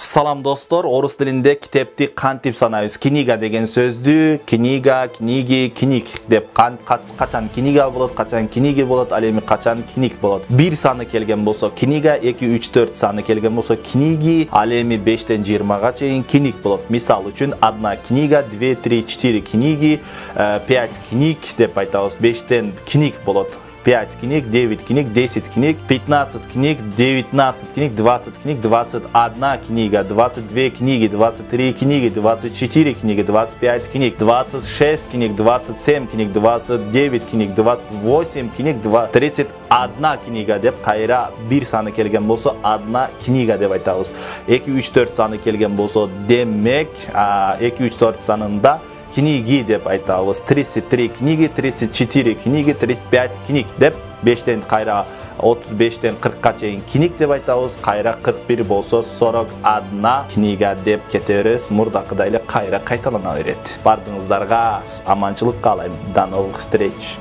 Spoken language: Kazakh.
Салам достор, орыс тилинде китепти кантип санайбыз? Книга деген сөздү книга, книги, книг деп качан книга болот, качан книги болот, ал эми качан книг болот. 1 саны келген болсо книга, 2, 3, 4 саны келген болсо книги, ал эми 5тен 20га чейин книг болот. Мисал үчүн 1 книга, 2, 3, 4 книги, 5 книг деп айтабыз. 5тен книг болот. 5 книг, 9 книг, 10 книг, 15 книг, 19 книг, 20 книг, 21 книга, 22 книги, 23 книги, 24 книги, 25 книг, 26 книг, 27 книг, 29 книг, 28 книг, 31 книга деп кайра 1 саны келген болсо 1 книга деп айтабыз. 2, 3, 4 саны келген болсо демек 2, 3, 4 санында книги деп айтабыз. 33 книги, 34 книги, 35 книг деп 5тен кайра 35тен 40ка чейин книг деп айтабыз. Кайра 41 болсо 41 книга деп кете беребиз. Мурдакыдай эле кайра кайталана берет. Бардыгыңыздарга аманчылык каалайм. До новых встреч.